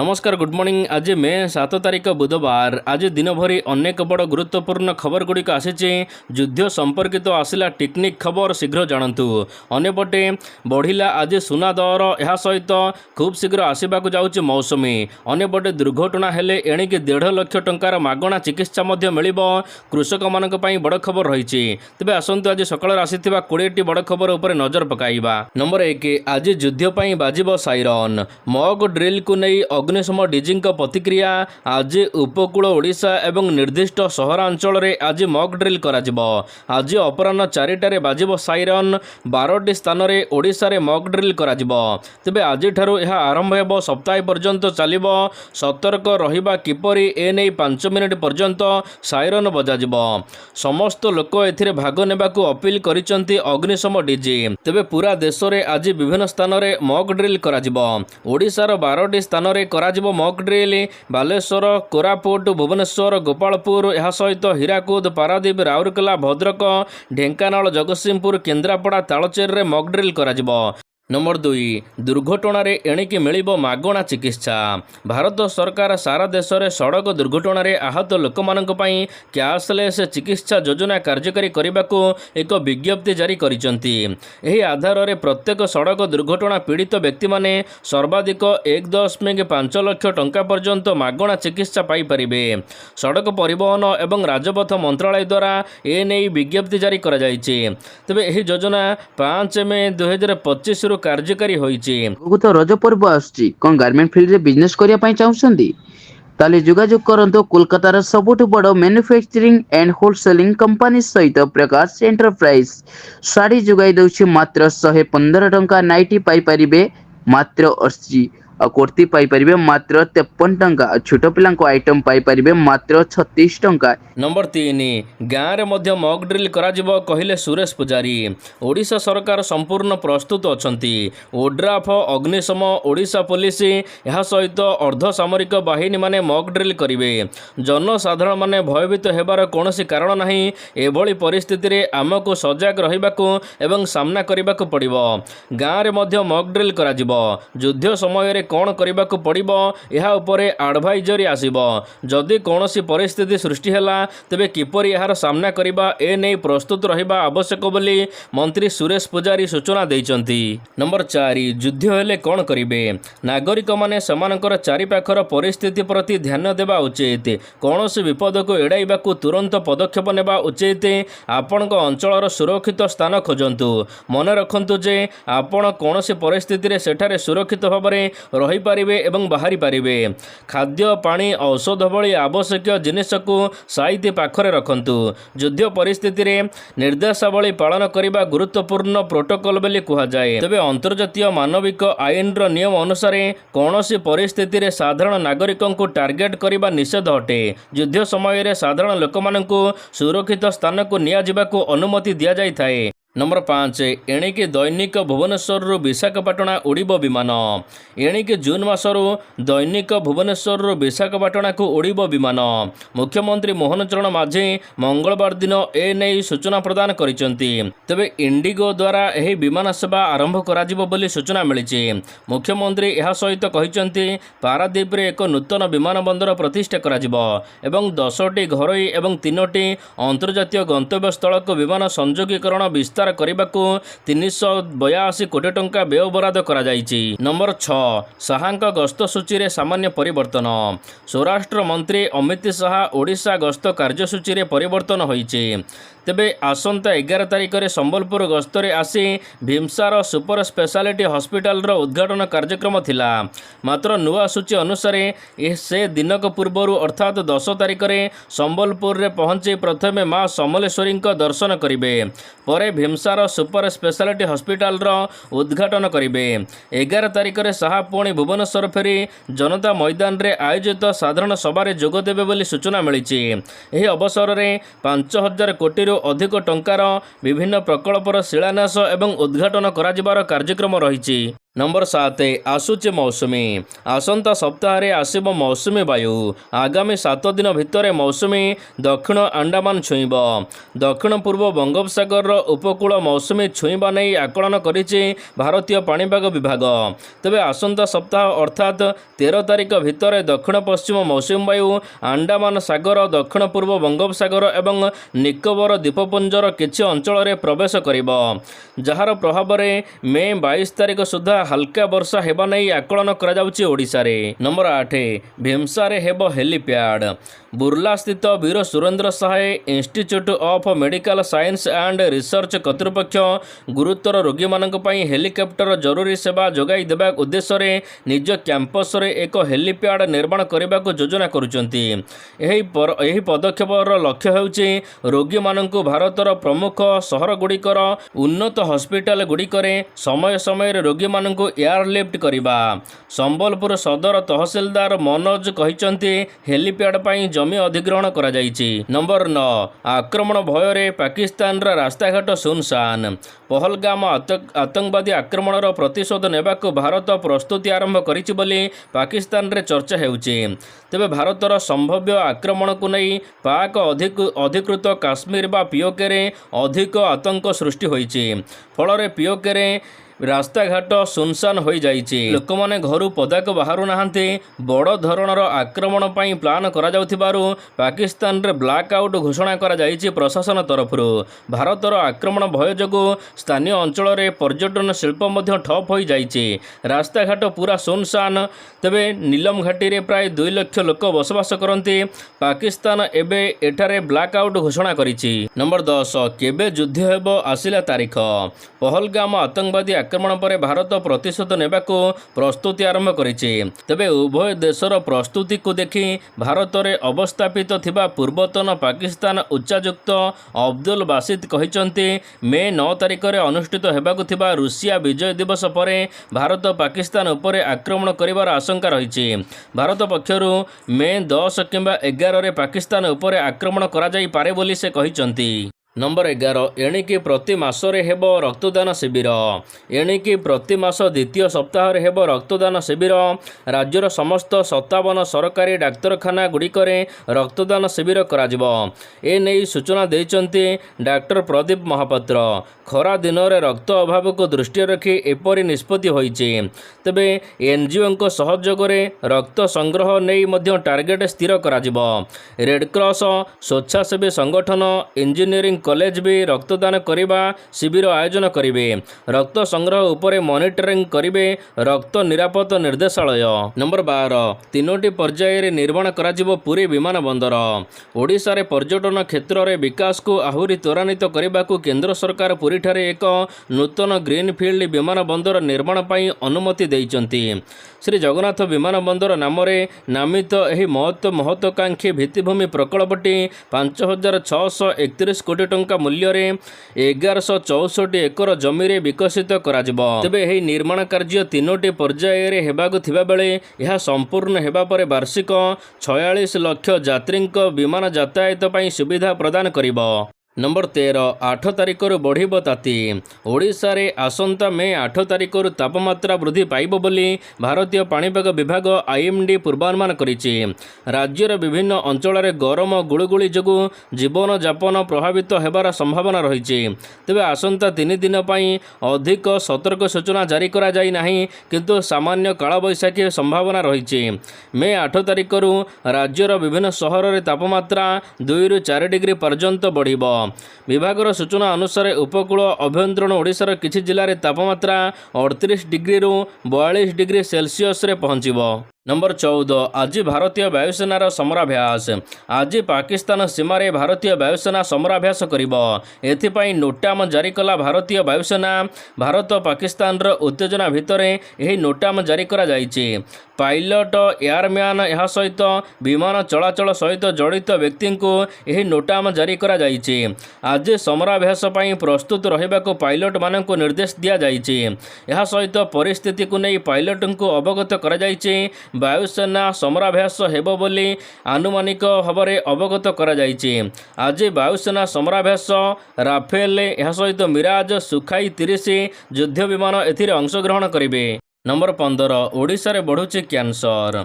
नमस्कार good morning. आज मे 7 तारिख बुधवार। आज दिन भरी अनेक बड़ गुरुत्वपूर्ण खबर गुड़िक आसी युद्ध संपर्कित आसला टेक्निक खबर शीघ्र जानतु। अन्यपटे बढ़िला आज सुना दर, यह सहित खूब शीघ्र आसवाक जाऊँगी मौसुमी। अन्यपटे दुर्घटना हेले एणिक 1.5 लाख टंकार मागणा चिकित्सा मिल कृषक मान बड़ खबर रही। तेज आसतु आज सकाल आसीथिबा 20टी बड़ खबर उपर नजर पकाइबा। नंबर 1, आज युद्ध ପାଇଁ बाजिब साइरन। मॉक ड्रिल को नहीं अग्निशम डीजी प्रतिक्रिया। आज उपकूल ओडिशा एवं निर्दिष्ट सहरांचल रे आज मॉक ड्रिल करा। आज अपराह्न 4टारे बाजिब साइरन। 12टी स्थान रे ओडिशा रे मॉक ड्रिल करा। तेबे आज ठारू यह आरंभ हेब, सप्ताह पर्यंत चलिबो। सतर्क रहिबा किपरि एने 5 मिनिट पर्यंत साइरन बजाजिब। समस्त लोक एथिरे भाग नेबाकू अपील करिसंती अग्निशम डीजी। तेबे पूरा देश रे आज विभिन्न स्थान रे मॉक ड्रिल करा। ओडिशार 12टी स्थान रे कराजिबो मॉक ड्रिल। बालेश्वर, कोरापुट, भुवनेश्वर, गोपालपुर, यह सहित हीराकुद, पारादीप, राउरकेला, भद्रक, ढेंकानाल, जगतसिंहपुर, केन्द्रापड़ा, तालचेर रे मॉक ड्रिल कराजिबो। नंबर 2, दुर्घटन एणिकी मिल मागणा चिकित्सा। भारत सरकार सारा देश में सड़क दुर्घटन आहत लोक कैशलेस चिकित्सा योजना कार्यकारी करने को एक विज्ञप्ति जारी करिसेंती। एही आधार में प्रत्येक सड़क दुर्घटना पीड़ित व्यक्ति माने सर्वाधिक 1.5 लाख टंका पर्यंत मागणा चिकित्सा पाई परिबे। सड़क परिवहन एवं राजपथ मंत्रालय द्वारा एने विज्ञप्ति जारी करा जायछि। तेबे एही योजना 5 मे 2025 रु कार्यकारी होईछि। तो रज पर्व आछि, कोन गारमेंट फील्ड रे बिजनेस करिया पई चाहुछंदी ताले जोगाजोग करंतो कोलकातार सबुठ बड़ मैन्युफैक्चरिंग एंड होलसेलिंग कंपनी सहित प्रकाश एंटरप्राइज। साड़ी जोगाई दउछि मात्र 115 टंका। नाइटी पाई परिबे मात्र 80 और कुर्ती पाई परिबे मात्र 53 टंका। छोट पिलां को आइटम पाई परिबे मात्र 36 टंका। नंबर 3, गाँव में मध्य मॉक ड्रिल करा कहिले सुरेश पुजारी। ओडिशा सरकार संपूर्ण प्रस्तुत अछंती। ओड्राफ, अग्निशम, ओडिशा पुलिस यह सहित अर्धसामरिक बाहिनी माने मॉक ड्रिल करिवे। जनसाधारण माने भयभीत हेबार कोनोसी कारण नाही। एभली परिस्थिति रे आमको सजग रहिबाकू एवं सामना करिबाकू पड़िबो। गाँव में मध्य मॉक ड्रिल करा युद्ध समय रे कौन करबाकू पड़िबो यह उपरे एडवाइजरी आसीबो। जदि कोनोसी परिस्थिति सृष्टि हैला तेबे किपरि यार सामना करिबा ए नै प्रस्तुत रहिबा आवश्यक बोली मंत्री सुरेश पुजारी सूचना दैचंती। नंबर 4, युद्ध हेले कौन करिबे। नागरिक माने समानकर चारिपाखर परिस्थिति प्रति ध्यान देबा उचित। कोनोसी विपद को एड़ाइबाकू तुरंत पदक्षेप नेबा उचित। आपणक अंचलर सुरक्षित स्थान खोजंतु। मन रखंतु जे आपण कोनोसी परिस्थिति रे सेठारे सुरक्षित भाबरे रही पारिबे एवं बाहरी पारिबे। खाद्य, पानी, औषध भली आवश्यक जिनिस को साइति पाखरे रखंतु। युद्ध परिस्थिति रे निर्देशावली पालन करिबा गुरुत्वपूर्ण प्रोटोकॉल बेली कुहा जाए। तबे अंतर्जातीय मानविक आईन रो नियम अनुसार कोनोसी परिस्थिति रे साधारण नागरिकों को टार्गेट करिबा निषेध हटे। युद्ध समय रे साधारण लोकमानंकु सुरक्षित स्थान को निया जिबाकू अनुमति दिया जाय थाए। नंबर 5, एणिके दैनिक भुवनेश्वर विशाखापाटना उड़ीब विमान। एणिके जून मासरू दैनिक भुवनेश्वर विशाखापाटना को उड़ीब विमान। मुख्यमंत्री मोहन चरण माझी मंगलवार दिन एने सूचना प्रदान करिसेंती। तेबे इंडिगो द्वारा एही विमान सेवा आरंभ कराजिबो बोली सूचना मिलिछि। मुख्यमंत्री यह सहित कहिसेंती पारादीप रे एक नूतन विमान बंदर प्रतिष्ठा कराजिबो एवं 10टी घरोई एवं 3टी अंतर्जातीय गंतव्य स्थल को विमान संयोगीकरण विस्तार करबाकू 382 कोटी टंका व्यय बराद करा जायछि। नंबर 6, शाहांक गस्त सूची रे सामान्य परिवर्तन। स्वराष्ट्र मंत्री अमित शाह ओडिशा गस्त कार्यसूची रे परिवर्तन होईछि। तेबे आसंता 11 तारिख रे संबलपुर गस्त रे आसी भीमसार सुपर स्पेशालिटी हॉस्पिटल रो उद्घाटन कार्यक्रम थिला। मात्र नुआ सूची अनुसार से दिनक पूर्वरु अर्थात 10 तारिख रे संबलपुर रे पहुंची प्रथमे मां समलेश्वरी दर्शन करिवे। परे भीमसार सुपर स्पेशालिटी हॉस्पिटल रो उद्घाटन करिवे। 11 तारिख रे शाह पुणी भुवनेश्वर फेरी जनता मैदान रे आयोजित साधारण सभा रे जोग देबे बोली सूचना मिलिछि। एही अवसर रे 5000 कोटी अधिक टंकार विभिन्न प्रकल्पर शिलान्यास एवं उद्घाटन करा कार्यक्रम रही। नंबर 7 आसुचे मौसुमी आसंता सप्ताह आसब मौसुमी वायु आगामी 7 दिन भितर मौसुमी दक्षिण अंडमान छुईब दक्षिण पूर्व बंगोपसागर उपकूल मौसुमी छुईबा नहीं आकलन करिछि भारतीय पाणीपाग विभाग। तेबे आसंता सप्ताह अर्थात 13 तारिख भितर दक्षिण पश्चिम मौसुमी वायु अंडमान सागर दक्षिण पूर्व बंगोपसागर एवं निकोबर द्वीपपुंजर किछि अंचल में प्रवेश करिब जार प्रभाव में मे 22 तारिख सुधा हल्का वर्षा हेबा नहीं आकलन करा जाउछि ओडिशा रे। नंबर 8 भीमसारे हेबो हेलीपैड बुर्ला स्थित Veer Surendra Sai Institute of Medical Science and Research कर्तृपक्ष गुरुतर रोगी मानक पई हेलिकॉप्टर जरूरी सेवा जोगाई देबा उद्देश्य रे निज कैंपस रे एक हेलीपैड निर्माण करने को योजना करुचंती। एही पदक्षेपर लक्ष्य हेउछि रोगी मानक भारतर प्रमुख सहर गुड़िकर उन्नत हॉस्पिटल गुड़िकरे समय समय रोगी मानक एयरलिफ्ट करवा। संबलपुर सदर तहसीलदार मनोज कहिचंती हेलीपैड पई जमी अधिग्रहण करा जाइछि। नंबर 9 आक्रमण भୟରେ पाकिस्तान रास्ताघाट सुनसान पहलगाम आतंकवादी आक्रमणर प्रतिशोध नेबाकु भारत प्रस्तुति आरंभ करिछि बोली पाकिस्तान रे चर्चा हेउछि। तेबे भारतर संभाव्य आक्रमण को नहीं पाक अधिकृत काश्मीर बा पीओके रे अधिक आतंक सृष्टि होइछि। फल पीओके रे रास्ताघाट सुनसान हो जाइछि। लोक माने घरु पदाक बाहरु नाहांती बड़ धरणर आक्रमण पई प्लान करा जाउथिबारु पाकिस्तान रे ब्लैक आउट घोषणा करा जाइछि प्रशासन तरफरु। भारतर आक्रमण भय जोगु स्थानीय अंचल रे पर्यटन शिल्प मध्य ठप हो जाइछि। रास्ताघाट पूरा सुनसान। तेबे नीलम घाटी रे प्राय 2 लाख लोक बसवास करती। पाकिस्तान एबे एठारे ब्लैक आउट घोषणा करिछि। नंबर 10 केबे युद्ध हेबो आसिला तारीख पहलगाम आतंकवादी आक्रमण पर भारत प्रतिशोध नेबाकु प्रस्तुति आरंभ करिछि। तेबे उभय देशर प्रस्तुति को देखि भारत रे अवस्थापित थिबा पूर्वतन पाकिस्तान उच्चायुक्त अब्दुल बासित कहिचंती मे 9 तारिख रे अनुष्ठित हेबाकु थिबा रूसिया विजय दिवस पर भारत पाकिस्तान उपरे आक्रमण करिवार आशंका रहिछि। भारत पक्षरु मे 10 किंबा 11 रे पाकिस्तान उपरे आक्रमण करा जाई पारे बोली से कहिचंती। नंबर 11 एणिकी प्रति मासरे हेबो रक्तदान शिविर एणिकी प्रति मास द्वितीय सप्ताह रे हेबो रक्तदान शिविर राज्यर समस्त 57 सरकारी डाक्तरखाना गुड़िकरे रक्तदान शिविर कराजिबो। ए नेई सूचना देइचंती डॉक्टर प्रदीप महापात्र। खरा दिन रे रक्त अभाव को दृष्टि रखी एपरी निष्पत्ति होइछि। तेबे एनजीओ को सहयोग रे रक्त संग्रह नेई मध्य टार्गेट स्थिर कराजिबो। रेड क्रॉस स्वेच्छासेवी संगठन इंजीनियरिंग कॉलेज भी रक्तदान करिबा शिविर आयोजन करिवे। रक्त संग्रह उपरे मॉनिटरिंग करिवे रक्त निरापत्ता निर्देशालय। नंबर 12 तीनोटी पर्याय रे निर्माण कराजिबो पुरी विमान बंदर। ओडिशा रे पर्यटन क्षेत्र रे विकास को आहुरी त्वरान्वित करिबाकू केंद्र सरकार पुरी ठारे एक नूतन ग्रीनफील्ड विमान बंदर निर्माण पई अनुमति देइचंती। श्री जगन्नाथ विमान बंदर नाम रे नामित एही महत्वाकांक्षी भित्तिभूमि प्रकल्पटी 5631 कोटी टंका मूल्य रे 1164 एकर जमी रे विकसित कराजिबो। तेबे एही निर्माण कार्य तीनोटी पर्याय रे हेबाकू थिबा बेले यह संपूर्ण हेबा परे वार्षिक 46 लाख यात्रींक विमान यातायात पई सुविधा प्रदान करिबो। नंबर 13 8 तारिख बढ़िब ताती ओडिशा रे आसंता मे 8 तारिख तापमात्रा वृद्धि पाइब बोली भारतीय पाणीपाग विभाग आईएमडी पूर्वानुमान करिछि। राज्यर विभिन्न अंचल रे गरम गुळुगुळी जोगु जीवन यापन प्रभावित हेबार संभावना रहिछि। तेबे आसंता 3 दिन पई अधिक सतर्क सूचना जारी करा जाई नाही किंतु सामान्य कालबैशाखी संभावना रहिछि। मे 8 तारिख राज्यर विभिन्न सहर रे तापमात्रा 2 ରୁ 4 डिग्री पर्यंत बढ़िब। विभागर सूचना अनुसार उपकूल अभ्यंतरण ओडिशार किछि जिले में तापमात्रा 38 डिग्री ରୁ 42 डिग्री सेल्सियस रे पहुंचिबो। नंबर 14 आज भारतीय वायुसेनार समराभ्यास। आज पाकिस्तान सीमार भारतीय वायुसेना समराभ्यास करिबो। एथिपाई नोटाम जारी कला भारतीय वायुसेना। भारत पाकिस्तान उत्तेजना भितर यही नोटाम जारी करा जाइछि। पायलट एयरमैन यह सहित विमान चलाचल सहित जड़ित व्यक्ति को यही नोटाम जारी करा जाइछि। आज समराभ्यास पई प्रस्तुत रहिबाको पायलट मानक निर्देश दिया जाइछि। यह सहित परिस्थिति को नहीं पायलट को अवगत करा जाइछि। ବାୟୁସେନା ସମରାଭ୍ୟାସ ହେବ ବୋଲି ଆନୁମାନିକ ଭାବରେ ଅବଗତ କରାଯାଇଛି। ଆଜି ବାୟୁସେନା ସମରାଭ୍ୟାସ ରାଫେଲ ଏହା ସହିତ ମିରାଜ ସୁଖାଇ 30 ଯୁଦ୍ଧ ବିମାନ ଏଥିରେ ଅଂଶଗ୍ରହଣ କରିବେ। ନମ୍ବର 15 ଓଡ଼ିଶାରେ ବଢ଼ୁଛି କ୍ୟାନ୍ସର।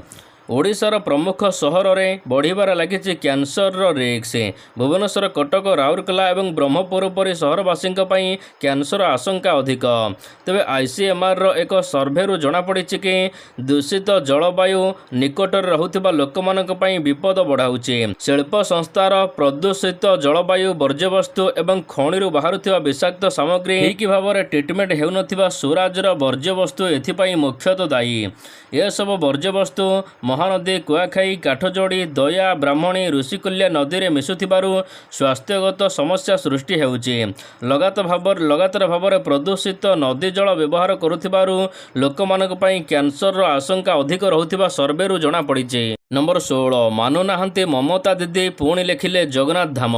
ଓଡ଼ିଶାର ପ୍ରମୁଖ ସହରରେ ବଢ଼ିବାରେ ଲାଗିଛି କ୍ୟାନ୍ସରର ରିସ୍କ। ଭୁବନେଶ୍ୱର, କଟକ, ରାଉରକେଲା ଏବଂ ବ୍ରହ୍ମପୁର ପରି ସହରବାସୀଙ୍କ ପାଇଁ କ୍ୟାନ୍ସର ଆଶଙ୍କା ଅଧିକ। ତେବେ ICMRର ଏକ ସର୍ଭେରୁ ଜଣାପଡ଼ିଛି କି ଦୂଷିତ ଜଳବାୟୁ ନିକଟରେ ରହୁଥିବା ଲୋକମାନଙ୍କ ପାଇଁ ବିପଦ ବଢ଼ାଉଛି। ଶିଳ୍ପ ସଂସ୍ଥାର ପ୍ରଦୂଷିତ ଜଳବାୟୁ, ବର୍ଜ୍ୟବସ୍ତୁ ଏବଂ ଖଣିରୁ ବାହାରୁଥିବା ବିଷାକ୍ତ ସାମଗ୍ରୀ ଠିକ୍ ଭାବରେ ଟ୍ରିଟମେଣ୍ଟ ହେଉନଥିବା ସୁରାଜର ବର୍ଜ୍ୟବସ୍ତୁ ଏଥିପାଇଁ ମୁଖ୍ୟତଃ ଦାୟୀ। ଏସବୁ ବର୍ଜ୍ୟବସ୍ତୁ ମହାନଦୀ, କୁଆଖାଇ, କାଠଯୋଡ଼ି, ଦୟା, ବ୍ରାହ୍ମଣୀ, ଋଷିକୁଲ୍ୟା ନଦୀରେ ମିଶୁଥିବାରୁ ସ୍ୱାସ୍ଥ୍ୟଗତ ସମସ୍ୟା ସୃଷ୍ଟି ହେଉଛି। ଲଗାତାର ଭାବରେ ପ୍ରଦୂଷିତ ନଦୀ ଜଳ ବ୍ୟବହାର କରୁଥିବାରୁ ଲୋକମାନଙ୍କ ପାଇଁ କ୍ୟାନ୍ସରର ଆଶଙ୍କା ଅଧିକ ରହୁଥିବା ସର୍ଭେରୁ ଜଣାପଡ଼ିଛି। ନମ୍ବର 16 ମାନୁନାହାନ୍ତି ମମତା ଦିଦି, ପୁଣି ଲେଖିଲେ ଜଗନ୍ନାଥ ଧାମ।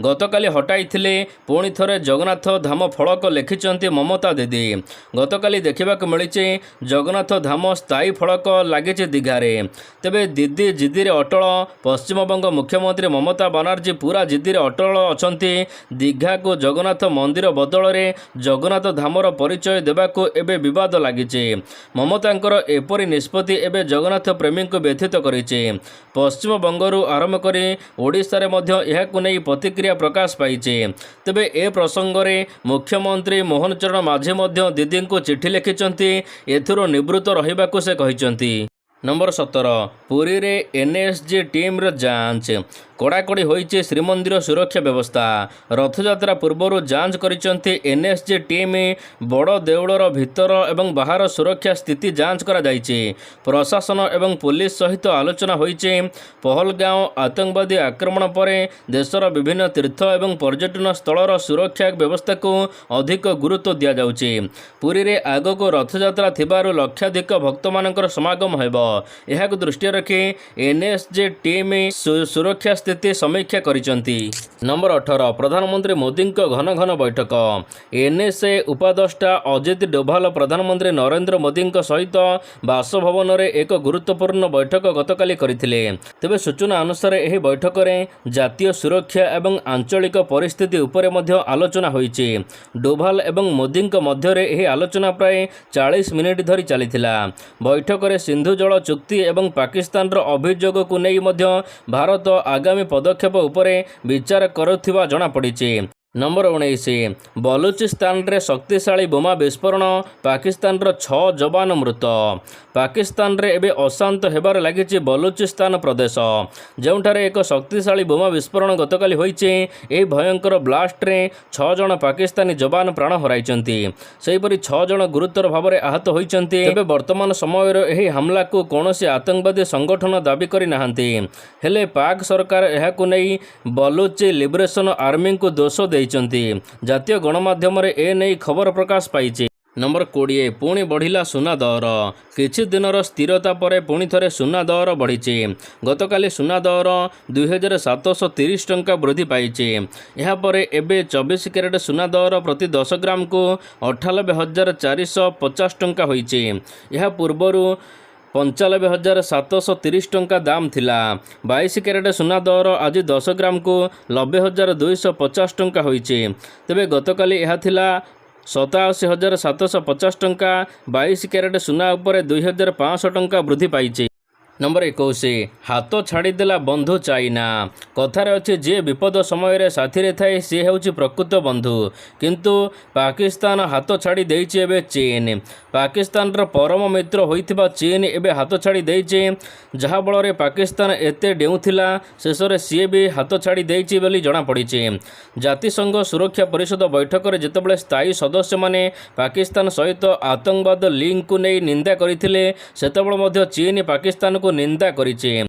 ଗତକାଲି ହଟାଇଥିଲେ, ପୁଣି ଥରେ ଜଗନ୍ନାଥ ଧାମ ଫଳକ ଲେଖିଛନ୍ତି ମମତା ଦିଦି। ଗତକାଲି ଦେଖିବାକୁ ମିଳିଛି ଜଗନ୍ନାଥ ଧାମ ସ୍ଥାୟୀ ଫଳକ ଲାଗିଛି ଦୀଘାରେ। ତେବେ ଦିଦି ଜିଦିରେ ଅଟଳ। ପଶ୍ଚିମବଙ୍ଗ ମୁଖ୍ୟମନ୍ତ୍ରୀ ମମତା ବାନାର୍ଜୀ ପୁରା ଜିଦିରେ ଅଟଳ ଅଛନ୍ତି। ଦୀଘାକୁ ଜଗନ୍ନାଥ ମନ୍ଦିର ବଦଳରେ ଜଗନ୍ନାଥ ଧାମର ପରିଚୟ ଦେବାକୁ ଏବେ ବିବାଦ ଲାଗିଛି। ମମତାଙ୍କର ଏପରି ନିଷ୍ପତ୍ତି ଏବେ ଜଗନ୍ନାଥ ପ୍ରେମୀଙ୍କୁ ବ୍ୟଥିତ କରିଛି। ପଶ୍ଚିମବଙ୍ଗରୁ ଆରମ୍ଭ କରି ଓଡ଼ିଶାରେ ମଧ୍ୟ ଏହାକୁ ନେଇ ପ୍ରତିକ୍ରିୟା ପ୍ରକାଶ ପାଇଛି। ତେବେ ଏ ପ୍ରସଙ୍ଗରେ ମୁଖ୍ୟମନ୍ତ୍ରୀ ମୋହନ ଚରଣ ମାଝୀ ମଧ୍ୟ ଦିଦିଙ୍କୁ ଚିଠି ଲେଖିଛନ୍ତି। ଏଥିରୁ ନିବୃତ୍ତ ରହିବାକୁ ସେ କହିଛନ୍ତି। ନମ୍ବର 17 ପୁରୀରେ NSG ଟିମ୍ର ଯାଞ୍ଚ। କଡ଼ାକଡ଼ି ହୋଇଛି ଶ୍ରୀମନ୍ଦିର ସୁରକ୍ଷା ବ୍ୟବସ୍ଥା। ରଥଯାତ୍ରା ପୂର୍ବରୁ ଯାଞ୍ଚ କରିଛନ୍ତି NSG ଟିମ୍। ବଡ଼ ଦେଉଳର ଭିତର ଏବଂ ବାହାର ସୁରକ୍ଷା ସ୍ଥିତି ଯାଞ୍ଚ କରାଯାଇଛି। ପ୍ରଶାସନ ଏବଂ ପୁଲିସ ସହିତ ଆଲୋଚନା ହୋଇଛି। ପହଲଗାଁଓ ଆତଙ୍କବାଦୀ ଆକ୍ରମଣ ପରେ ଦେଶର ବିଭିନ୍ନ ତୀର୍ଥ ଏବଂ ପର୍ଯ୍ୟଟନ ସ୍ଥଳର ସୁରକ୍ଷା ବ୍ୟବସ୍ଥାକୁ ଅଧିକ ଗୁରୁତ୍ୱ ଦିଆଯାଉଛି। ପୁରୀରେ ଆଗକୁ ରଥଯାତ୍ରା ଥିବାରୁ ଲକ୍ଷାଧିକ ଭକ୍ତମାନଙ୍କର ସମାଗମ ହେବ। ଏହାକୁ ଦୃଷ୍ଟିରେ ରଖି NSG ଟିମ୍ ସୁରକ୍ଷା ସ୍ଥିତି ସମୀକ୍ଷା କରିଛନ୍ତି। ନମ୍ବର 18 ପ୍ରଧାନମନ୍ତ୍ରୀ ମୋଦିଙ୍କ ଘନ ଘନ ବୈଠକ। NSA ଉପଦେଷ୍ଟା ଅଜିତ ଡୋଭାଲ ପ୍ରଧାନମନ୍ତ୍ରୀ ନରେନ୍ଦ୍ର ମୋଦିଙ୍କ ସହିତ ବାସଭବନରେ ଏକ ଗୁରୁତ୍ୱପୂର୍ଣ୍ଣ ବୈଠକ ଗତକାଲି କରିଥିଲେ। ତେବେ ସୂଚନା ଅନୁସାରେ ଏହି ବୈଠକରେ ଜାତୀୟ ସୁରକ୍ଷା ଏବଂ ଆଞ୍ଚଳିକ ପରିସ୍ଥିତି ଉପରେ ମଧ୍ୟ ଆଲୋଚନା ହୋଇଛି। ଡୋଭାଲ ଏବଂ ମୋଦିଙ୍କ ମଧ୍ୟରେ ଏହି ଆଲୋଚନା ପ୍ରାୟ 40 ମିନିଟ୍ ଧରି ଚାଲିଥିଲା। ବୈଠକରେ ସିନ୍ଧୁ ଜଳ ଚୁକ୍ତି ଏବଂ ପାକିସ୍ତାନର ଅଭିଯୋଗକୁ ନେଇ ମଧ୍ୟ ଭାରତ ଆଗାମୀ ପଦକ୍ଷେପ ଉପରେ ବିଚାର କରୁଥିବା ଜଣାପଡ଼ିଛି। ନମ୍ବର 19 ବଲୁଚିସ୍ତାନରେ ଶକ୍ତିଶାଳୀ ବୋମା ବିସ୍ଫୋରଣ, ପାକିସ୍ତାନର 6 ଯବାନ ମୃତ। ପାକିସ୍ତାନରେ ଏବେ ଅଶାନ୍ତ ହେବାରେ ଲାଗିଛି ବଲୁଚିସ୍ତାନ ପ୍ରଦେଶ, ଯେଉଁଠାରେ ଏକ ଶକ୍ତିଶାଳୀ ବୋମା ବିସ୍ଫୋରଣ ଗତକାଲି ହୋଇଛି। ଏହି ଭୟଙ୍କର ବ୍ଲାଷ୍ଟରେ 6 ଜଣ ପାକିସ୍ତାନୀ ଯବାନ ପ୍ରାଣ ହରାଇଛନ୍ତି। ସେହିପରି 6 ଜଣ ଗୁରୁତର ଭାବରେ ଆହତ ହୋଇଛନ୍ତି। ତେବେ ବର୍ତ୍ତମାନ ସମୟରେ ଏହି ହାମଲାକୁ କୌଣସି ଆତଙ୍କବାଦୀ ସଂଗଠନ ଦାବି କରିନାହାନ୍ତି। ହେଲେ ପାକ୍ ସରକାର ଏହାକୁ ନେଇ ବଲୁଚି ଲିବରେସନ ଆର୍ମିଙ୍କୁ ଦୋଷ ଦେଇଛନ୍ତି। ଜାତୀୟ ଗଣମାଧ୍ୟମରେ ଏ ନେଇ ଖବର ପ୍ରକାଶ ପାଇଛି। ନମ୍ବର 20 ପୁଣି ବଢ଼ିଲା ସୁନା ଦର। କିଛି ଦିନର ସ୍ଥିରତା ପରେ ପୁଣି ଥରେ ସୁନା ଦର ବଢ଼ିଛି। ଗତକାଲି ସୁନା ଦର 2730 ଟଙ୍କା ବୃଦ୍ଧି ପାଇଛି। ଏହାପରେ ଏବେ 24 କ୍ୟାରେଟ୍ ସୁନା ଦର ପ୍ରତି 10 ଗ୍ରାମକୁ 98,450 ଟଙ୍କା ହୋଇଛି। ଏହା ପୂର୍ବରୁ 95,730 ଟଙ୍କା ଦାମ ଥିଲା। 22 କ୍ୟାରେଟ୍ ସୁନା ଦର ଆଜି 10 ଗ୍ରାମକୁ 90,250 ଟଙ୍କା ହୋଇଛି। ତେବେ ଗତକାଲି ଏହା ଥିଲା 87,750 ଟଙ୍କା। 22 କ୍ୟାରେଟ୍ ସୁନା ଉପରେ 2,500 ଟଙ୍କା ବୃଦ୍ଧି ପାଇଛି। ନମ୍ବର 21 ହାତ ଛାଡ଼ିଦେଲା ବନ୍ଧୁ ଚାଇନା। କଥାରେ ଅଛି ଯିଏ ବିପଦ ସମୟରେ ସାଥିରେ ଥାଏ ସିଏ ହେଉଛି ପ୍ରକୃତ ବନ୍ଧୁ। କିନ୍ତୁ ପାକିସ୍ତାନ ହାତ ଛାଡ଼ି ଦେଇଛି ଏବେ ଚୀନ। ପାକିସ୍ତାନର ପରମ ମିତ୍ର ହୋଇଥିବା ଚୀନ ଏବେ ହାତ ଛାଡ଼ି ଦେଇଛି। ଯାହାଫଳରେ ପାକିସ୍ତାନ ଏତେ ଡେଉଁଥିଲା, ଶେଷରେ ସିଏ ବି ହାତ ଛାଡ଼ି ଦେଇଛି ବୋଲି ଜଣାପଡ଼ିଛି। ଜାତିସଂଘ ସୁରକ୍ଷା ପରିଷଦ ବୈଠକରେ ଯେତେବେଳେ ସ୍ଥାୟୀ ସଦସ୍ୟମାନେ ପାକିସ୍ତାନ ସହିତ ଆତଙ୍କବାଦ ଲିଙ୍କକୁ ନେଇ ନିନ୍ଦା କରିଥିଲେ, ସେତେବେଳେ ମଧ୍ୟ ଚୀନ ପାକିସ୍ତାନକୁ ନିନ୍ଦା କରିଛି।